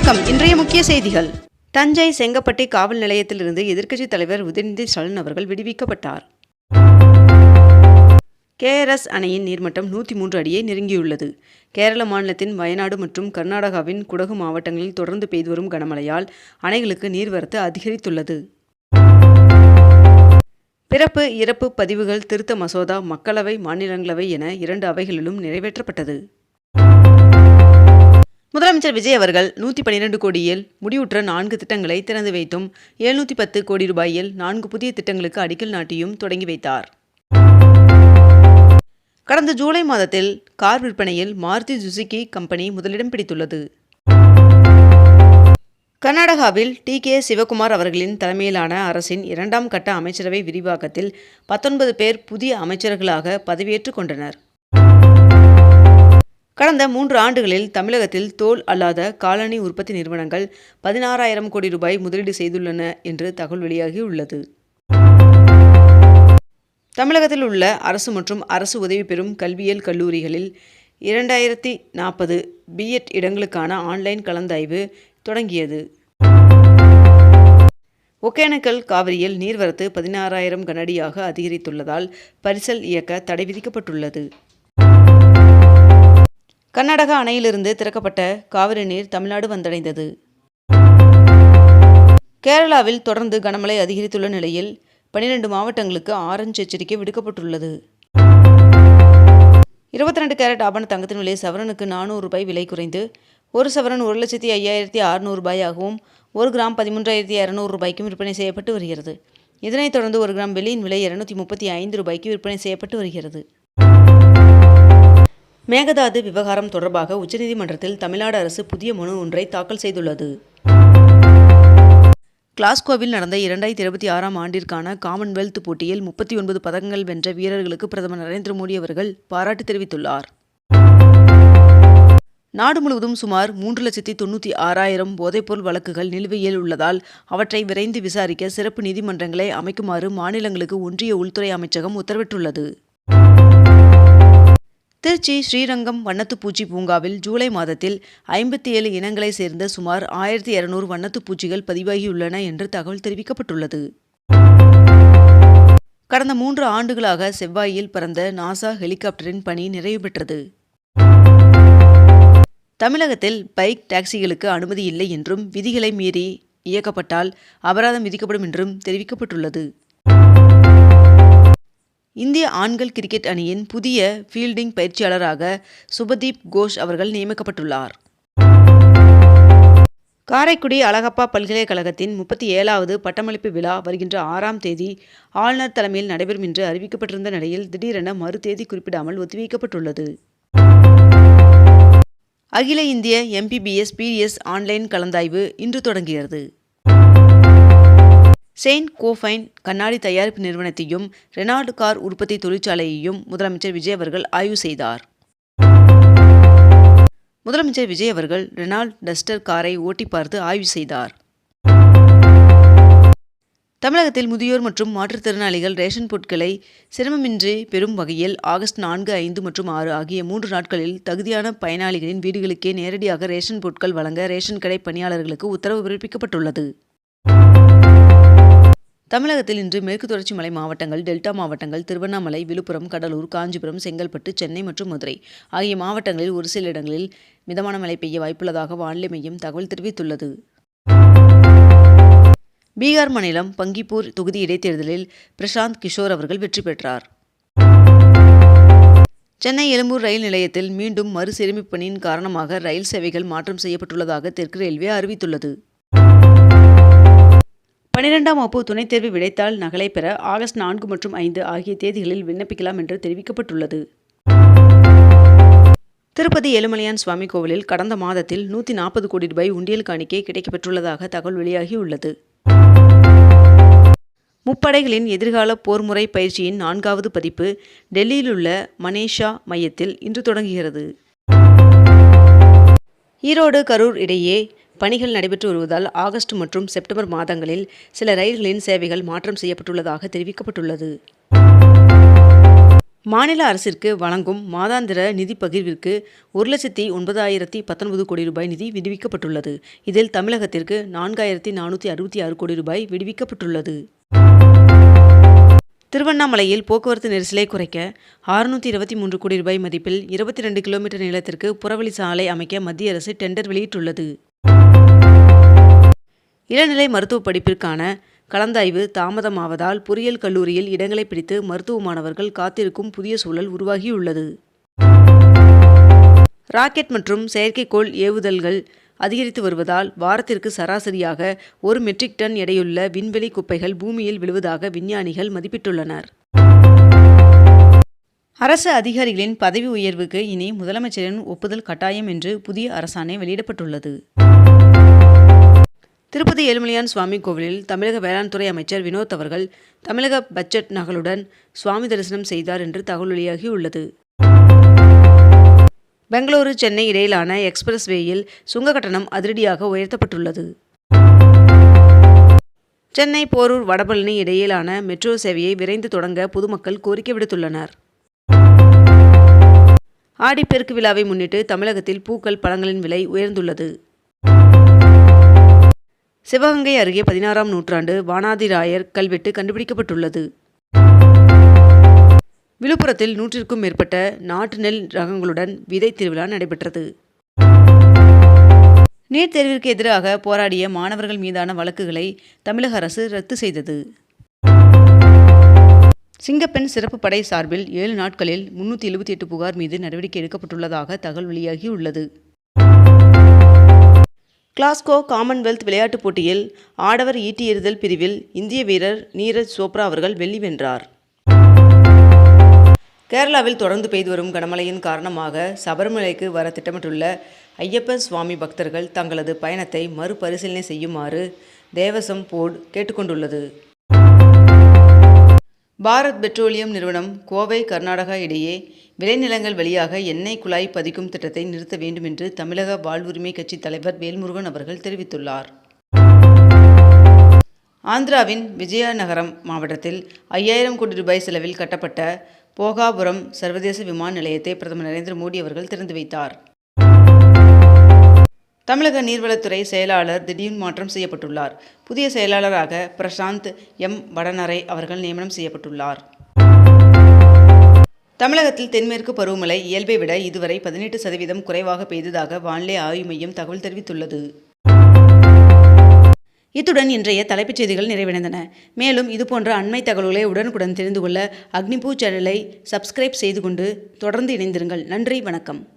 வணக்கம். இன்றைய முக்கிய செய்திகள். தஞ்சை செங்கப்பட்டி காவல் நிலையத்திலிருந்து எதிர்க்கட்சித் தலைவர் உதயநிதி ஸ்டாலின் அவர்கள் விடுவிக்கப்பட்டார். KRS அணையின் நீர்மட்டம் 103 அடியை நெருங்கியுள்ளது. கேரள மாநிலத்தின் வயநாடு மற்றும் கர்நாடகாவின் குடகு மாவட்டங்களில் தொடர்ந்து பெய்து வரும் கனமழையால் அணைகளுக்கு நீர்வரத்து அதிகரித்துள்ளது. பிறப்பு இறப்பு பதிவுகள் திருத்த மசோதா மக்களவை மாநிலங்களவை என 2 அவைகளிலும் நிறைவேற்றப்பட்டது. முதலமைச்சர் விஜய் அவர்கள் 112 கோடியில் முடிவுற்ற 4 திட்டங்களை திறந்து வைத்தும் 710 கோடி ரூபாயில் 4 புதிய திட்டங்களுக்கு அடிக்கல் நாட்டியும் தொடங்கி வைத்தார். கடந்த ஜூலை மாதத்தில் கார் விற்பனையில் மாருதி சுசுகி கம்பெனி முதலிடம் பிடித்துள்ளது. கர்நாடகாவில் TK சிவகுமார் அவர்களின் தலைமையிலான அரசின் 2ஆம் கட்ட அமைச்சரவை விரிவாக்கத்தில் 19 பேர் புதிய அமைச்சர்களாக பதவியேற்றுக் கொண்டனர். கடந்த 3 ஆண்டுகளில் தமிழகத்தில் தோல் அல்லாத காலணி உற்பத்தி நிறுவனங்கள் 16,000 கோடி ரூபாய் முதலீடு செய்துள்ளன என்று தகவல் வெளியாகியுள்ளது. தமிழகத்தில் உள்ள அரசு மற்றும் அரசு உதவி பெறும் கல்வியியல் கல்லூரிகளில் 2040 B.Ed இடங்களுக்கான ஆன்லைன் கலந்தாய்வு தொடங்கியது. ஒகேனக்கல் காவிரியில் நீர்வரத்து 16,000 கனஅடியாக அதிகரித்துள்ளதால் பரிசல் இயக்க தடை விதிக்கப்பட்டுள்ளது. கர்நாடகா அணையிலிருந்து திறக்கப்பட்ட காவிரி நீர் தமிழ்நாடு வந்தடைந்தது. கேரளாவில் தொடர்ந்து கனமழை அதிகரித்துள்ள நிலையில் 12 மாவட்டங்களுக்கு ஆரஞ்சு எச்சரிக்கை விடுக்கப்பட்டுள்ளது. 22 கேரட் ஆபண தங்கத்தின் விலை சவரனுக்கு 400 ரூபாய் விலை குறைந்து 1 சவரன் 1,05,600 ரூபாயாகவும் 1 கிராம் 13,200 ரூபாய்க்கும் விற்பனை செய்யப்பட்டு வருகிறது. இதனைத் தொடர்ந்து 1 கிராம் வெள்ளியின் விலை 235 ரூபாய்க்கு விற்பனை செய்யப்பட்டு வருகிறது. மேகதாது விவகாரம் தொடர்பாக உச்சநீதிமன்றத்தில் தமிழ்நாடு அரசு புதிய மனு ஒன்றை தாக்கல் செய்துள்ளது. கிளாஸ்கோவில் நடந்த 2026ஆம் ஆண்டிற்கான காமன்வெல்த் போட்டியில் 39 பதக்கங்கள் வென்ற வீரர்களுக்கு பிரதமர் நரேந்திர மோடி அவர்கள் பாராட்டு தெரிவித்துள்ளார். நாடு முழுவதும் சுமார் 3,96,000 போதைப்பொருள் வழக்குகள் நிலுவையில் உள்ளதால் அவற்றை விரைந்து விசாரிக்க சிறப்பு நீதிமன்றங்களை அமைக்குமாறு மாநிலங்களுக்கு ஒன்றிய உள்துறை அமைச்சகம் உத்தரவிட்டுள்ளது. திருச்சி ஸ்ரீரங்கம் வண்ணத்துப்பூச்சி பூங்காவில் ஜூலை மாதத்தில் 57 இனங்களை சேர்ந்த சுமார் 1,200 வண்ணத்துப்பூச்சிகள் பதிவாகியுள்ளன என்று தகவல் தெரிவிக்கப்பட்டுள்ளது. கடந்த 3 ஆண்டுகளாக செவ்வாயில் பறந்த நாசா ஹெலிகாப்டரின் பணி நிறைவு பெற்றது. தமிழகத்தில் பைக் டாக்சிகளுக்கு அனுமதி இல்லை என்றும் விதிகளை மீறி இயக்கப்பட்டால் அபராதம் விதிக்கப்படும் என்றும் தெரிவிக்கப்பட்டுள்ளது. இந்திய ஆண்கள் கிரிக்கெட் அணியின் புதிய ஃபீல்டிங் பயிற்சியாளராக சுபதீப் கோஷ் அவர்கள் நியமிக்கப்பட்டுள்ளார். காரைக்குடி அழகப்பா பல்கலைக்கழகத்தின் 37வது பட்டமளிப்பு விழா வருகின்ற 6ஆம் தேதி ஆளுநர் தலைமையில் நடைபெறும் என்று அறிவிக்கப்பட்டிருந்த நிலையில் திடீரென மறு தேதி குறிப்பிடாமல் ஒத்திவைக்கப்பட்டுள்ளது. அகில இந்திய MBBS PDS ஆன்லைன் கலந்தாய்வு இன்று தொடங்குகிறது. செயின்ட் கோஃபைன் கண்ணாடி தயாரிப்பு நிறுவனத்தையும் ரெனால்ட் கார் உற்பத்தி தொழிற்சாலையையும் முதலமைச்சர் விஜய் அவர்கள் ஆய்வு செய்தார். முதலமைச்சர் விஜய் அவர்கள் ரெனால்ட் டஸ்டர் காரை ஓட்டி பார்த்து ஆய்வு செய்தார். தமிழகத்தில் முதியோர் மற்றும் மாற்றுத்திறனாளிகள் ரேஷன் பொருட்களை சிரமமின்றி பெறும் வகையில் ஆகஸ்ட் 4, 5 மற்றும் 6 ஆகிய 3 நாட்களில் தகுதியான பயனாளிகளின் வீடுகளுக்கே நேரடியாக ரேஷன் பொருட்கள் வழங்க ரேஷன் கடை பணியாளர்களுக்கு உத்தரவு பிறப்பிக்கப்பட்டுள்ளது. தமிழகத்தில் இன்று மேற்கு தொடர்ச்சி மலை மாவட்டங்கள், டெல்டா மாவட்டங்கள், திருவண்ணாமலை, விழுப்புரம், கடலூர், காஞ்சிபுரம், செங்கல்பட்டு, சென்னை மற்றும் மதுரை ஆகிய மாவட்டங்களில் ஒரு சில இடங்களில் மிதமான மழை பெய்ய வாய்ப்புள்ளதாக வானிலை மையம் தகவல் தெரிவித்துள்ளது. பீகார் மாநிலம் பங்கிப்பூர் தொகுதி இடைத்தேர்தலில் பிரசாந்த் கிஷோர் அவர்கள் வெற்றி பெற்றார். சென்னை எழும்பூர் ரயில் நிலையத்தில் மீண்டும் மறுசீரமைப்பு பணியின் காரணமாக ரயில் சேவைகள் மாற்றம் செய்யப்பட்டுள்ளதாக தெற்கு ரயில்வே அறிவித்துள்ளது. 12ஆம் வகுப்பு துணைத் தேர்வு விடைத்தாள் நகலை பெற ஆகஸ்ட் 4 மற்றும் 5 ஆகிய தேதிகளில் விண்ணப்பிக்கலாம் என்று தெரிவிக்கப்பட்டுள்ளது. திருப்பதி ஏழுமலையான் சுவாமி கோவிலில் கடந்த மாதத்தில் 140 கோடி ரூபாய் உண்டியல் காணிக்கை கிடைக்கப்பெற்றுள்ளதாக தகவல் வெளியாகியுள்ளது. முப்படைகளின் எதிர்கால போர்முறை பயிற்சியின் 4வது பதிப்பு டெல்லியில் உள்ள மனேஷா மையத்தில் இன்று தொடங்குகிறது. ஈரோடு கரூர் இடையே பணிகள் நடைபெற்று வருவதால் ஆகஸ்ட் மற்றும் செப்டம்பர் மாதங்களில் சில ரயில்களின் சேவைகள் மாற்றம் செய்யப்பட்டுள்ளதாக தெரிவிக்கப்பட்டுள்ளது. மாநில அரசிற்கு வழங்கும் மாதாந்திர நிதி பகிர்விற்கு 1,09,019 கோடி ரூபாய் நிதி விடுவிக்கப்பட்டுள்ளது. இதில் தமிழகத்திற்கு 4,466 கோடி ரூபாய் விடுவிக்கப்பட்டுள்ளது. திருவண்ணாமலையில் போக்குவரத்து நெரிசலை குறைக்க 623 கோடி ரூபாய் மதிப்பில் 22 கிலோமீட்டர் நீளத்திற்கு புறவழி சாலை அமைக்க மத்திய அரசு டெண்டர் வெளியிட்டுள்ளது. இளநிலை மருத்துவ படிப்பிற்கான கலந்தாய்வு தாமதமாவதால் பொறியியல் கல்லூரியில் இடங்களை பிடித்து மருத்துவ மாணவர்கள் காத்திருக்கும் புதிய சூழல் உருவாகியுள்ளது. ராக்கெட் மற்றும் செயற்கைக்கோள் ஏவுதல்கள் அதிகரித்து வருவதால் வாரத்திற்கு சராசரியாக 1 மெட்ரிக் டன் எடையுள்ள விண்வெளி குப்பைகள் பூமியில் விழுவதாக விஞ்ஞானிகள் மதிப்பிட்டுள்ளனர். அரசு அதிகாரிகளின் பதவி உயர்வுக்கு இனி முதலமைச்சரின் ஒப்புதல் கட்டாயம் என்று புதிய அரசாணை வெளியிடப்பட்டுள்ளது. திருப்பதி ஏழுமலையான் சுவாமி கோவிலில் தமிழக வேளாண் துறை அமைச்சர் வினோத் அவர்கள் தமிழக பட்ஜெட் நகலுடன் சுவாமி தரிசனம் செய்தார் என்று தகவல் வெளியாகியுள்ளது. பெங்களூரு சென்னை இடையிலான எக்ஸ்பிரஸ் வேயில் சுங்க கட்டணம் அதிரடியாக உயர்த்தப்பட்டுள்ளது. சென்னை போரூர் வடபழனி இடையிலான மெட்ரோ சேவையை விரைந்து தொடங்க பொதுமக்கள் கோரிக்கை விடுத்துள்ளனர். ஆடிப்பெருக்கு விழாவை முன்னிட்டு தமிழகத்தில் பூக்கள் பழங்களின் விலை உயர்ந்துள்ளது. சிவகங்கை அருகே 16ஆம் நூற்றாண்டு வானாதிராயர் கல்வெட்டு கண்டுபிடிக்கப்பட்டுள்ளது. விழுப்புரத்தில் 100க்கும் மேற்பட்ட நாட்டு நெல் ரகங்களுடன் விதை திருவிழா நடைபெற்றது. நீட் தேர்விற்கு எதிராக போராடிய மாணவர்கள் மீதான வழக்குகளை தமிழக அரசு ரத்து செய்தது. சிங்கப்பெண் சிறப்பு படை சார்பில் 7 நாட்களில் 378 புகார் மீது நடவடிக்கை எடுக்கப்பட்டுள்ளதாக தகவல் வெளியாகியுள்ளது. கிளாஸ்கோ காமன்வெல்த் விளையாட்டுப் போட்டியில் ஆடவர் ஈட்டி எறிதல் பிரிவில் இந்திய வீரர் நீரஜ் சோப்ரா அவர்கள் வெள்ளி வென்றார். கேரளாவில் தொடர்ந்து பெய்து வரும் கனமழையின் காரணமாக சபரிமலைக்கு வர திட்டமிட்டுள்ள ஐயப்ப சுவாமி பக்தர்கள் தங்களது பயணத்தை மறுபரிசீலனை செய்யுமாறு தேவசம் போர்டு கேட்டுக்கொண்டுள்ளது. பாரத் பெட்ரோலியம் நிறுவனம் கோவை கர்நாடகா இடையே விளைநிலங்கள் வழியாக எண்ணெய் குழாய் பதிக்கும் திட்டத்தை நிறுத்த வேண்டும் என்று தமிழக வாழ்வுரிமை கட்சி தலைவர் வேல்முருகன் அவர்கள் தெரிவித்துள்ளார். ஆந்திராவின் விஜயநகரம் மாவட்டத்தில் 5000 கோடி ரூபாய் செலவில் கட்டப்பட்ட போகாபுரம் சர்வதேச விமான நிலையத்தை பிரதமர் நரேந்திர மோடி அவர்கள் திறந்து வைத்தார். தமிழக நீர்வளத்துறை செயலாளர் திடீர் மாற்றம் செய்யப்பட்டுள்ளார். புதிய செயலாளராக பிரசாந்த் எம் வடநரை அவர்கள் நியமனம் செய்யப்பட்டுள்ளார். தமிழகத்தில் தென்மேற்கு பருவமழை இயல்பை விட இதுவரை 18% குறைவாக பெய்ததாக வானிலை ஆய்வு மையம் தகவல் தெரிவித்துள்ளது. இத்துடன் இன்றைய தலைப்புச் செய்திகள் நிறைவடைந்தன. மேலும் இதுபோன்ற அண்மை தகவல்களை உடனுக்குடன் தெரிந்து கொள்ள அக்னிபூ சேனலை சப்ஸ்கிரைப் செய்து கொண்டு தொடர்ந்து இணைந்திருங்கள். நன்றி, வணக்கம்.